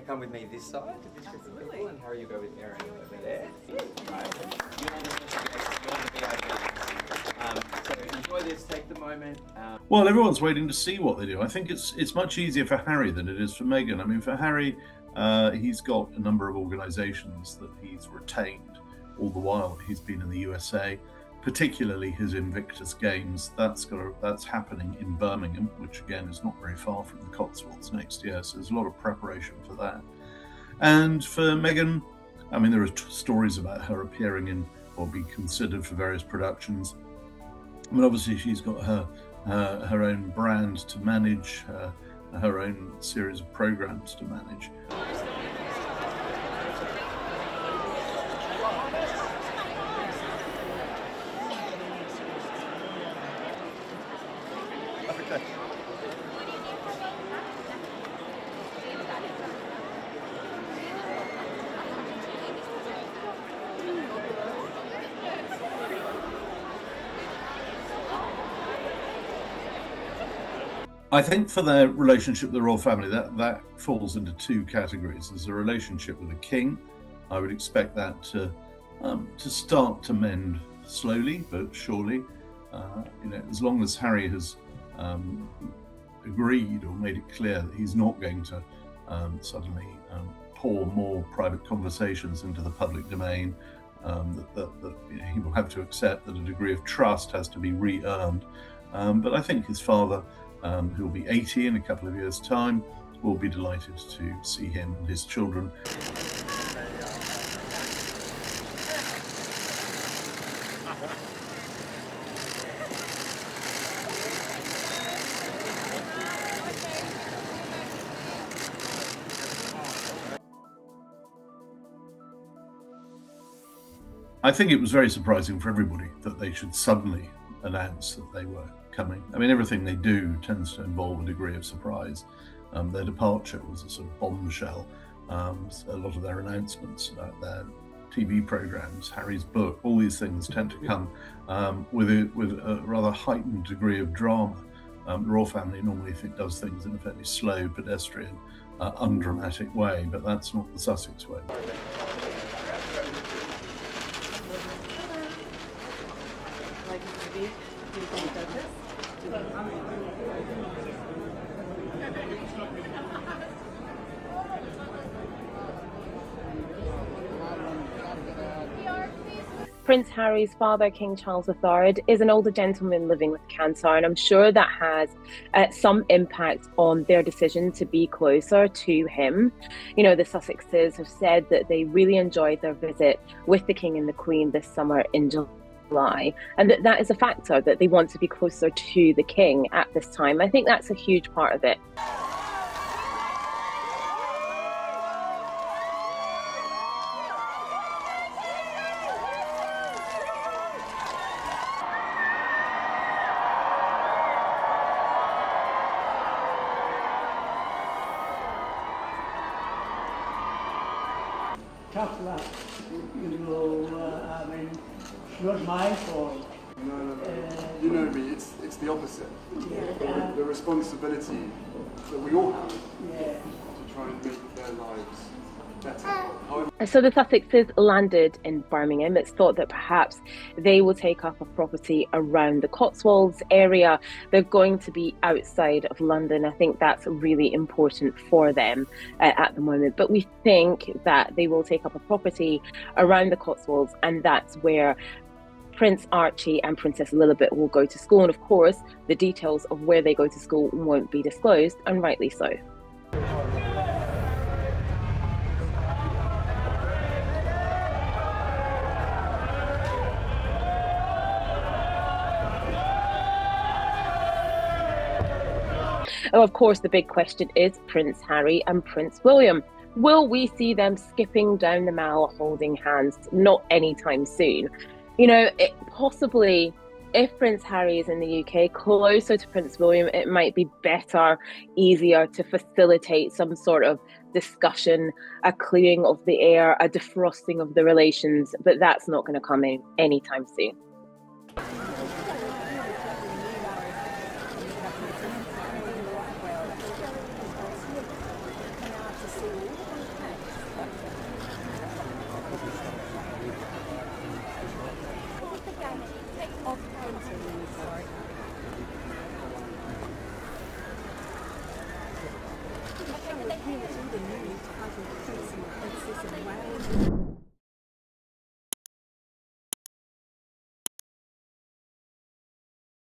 come with me this side to this group of people, and Harry, you go with Erin over there. Right. So enjoy this, take the moment. Well, everyone's waiting to see what they do. I think it's much easier for Harry than it is for Meghan. I mean, for Harry, he's got a number of organisations that he's retained all the while he's been in the USA, particularly his Invictus Games. That's happening in Birmingham, which again is not very far from the Cotswolds next year. So there's a lot of preparation for that. And for Meghan, I mean, there are stories about her appearing in or being considered for various productions. I mean, obviously she's got her own brand to manage, her own series of programs to manage. I think for their relationship with the royal family, that falls into two categories. There's a relationship with the king. I would expect that to start to mend slowly but surely. As long as Harry has agreed or made it clear that he's not going to suddenly pour more private conversations into the public domain, that he will have to accept that a degree of trust has to be re-earned. But I think his father, who'll be 80 in a couple of years' time, will be delighted to see him and his children. I think it was very surprising for everybody that they should suddenly announce that they were coming. I mean, everything they do tends to involve a degree of surprise. Their departure was a sort of bombshell. A lot of their announcements about their TV programs, Harry's book, all these things tend to come with a rather heightened degree of drama. The royal family normally does things in a fairly slow, pedestrian, undramatic way, but that's not the Sussex way. Prince Harry's father, King Charles III, is an older gentleman living with cancer, and I'm sure that has some impact on their decision to be closer to him. You know, the Sussexes have said that they really enjoyed their visit with the King and the Queen this summer in July, and that is a factor, that they want to be closer to the King at this time. I think that's a huge part of it. Tough luck, I mean, it's not my fault. No. You know me, it's the opposite. Yeah. The responsibility that we all have Yeah. to try and make their lives better. So the Sussexes landed in Birmingham. It's thought that perhaps they will take up a property around the Cotswolds area. They're going to be outside of London. I think that's really important for them at the moment. But we think that they will take up a property around the Cotswolds, and that's where Prince Archie and Princess Lilibet will go to school. And of course, the details of where they go to school won't be disclosed, and rightly so. Of course, the big question is Prince Harry and Prince William. Will we see them skipping down the Mall holding hands? Not anytime soon. You know, possibly if Prince Harry is in the UK, closer to Prince William, it might be better, easier to facilitate some sort of discussion, a clearing of the air, a defrosting of the relations, but that's not going to come in anytime soon.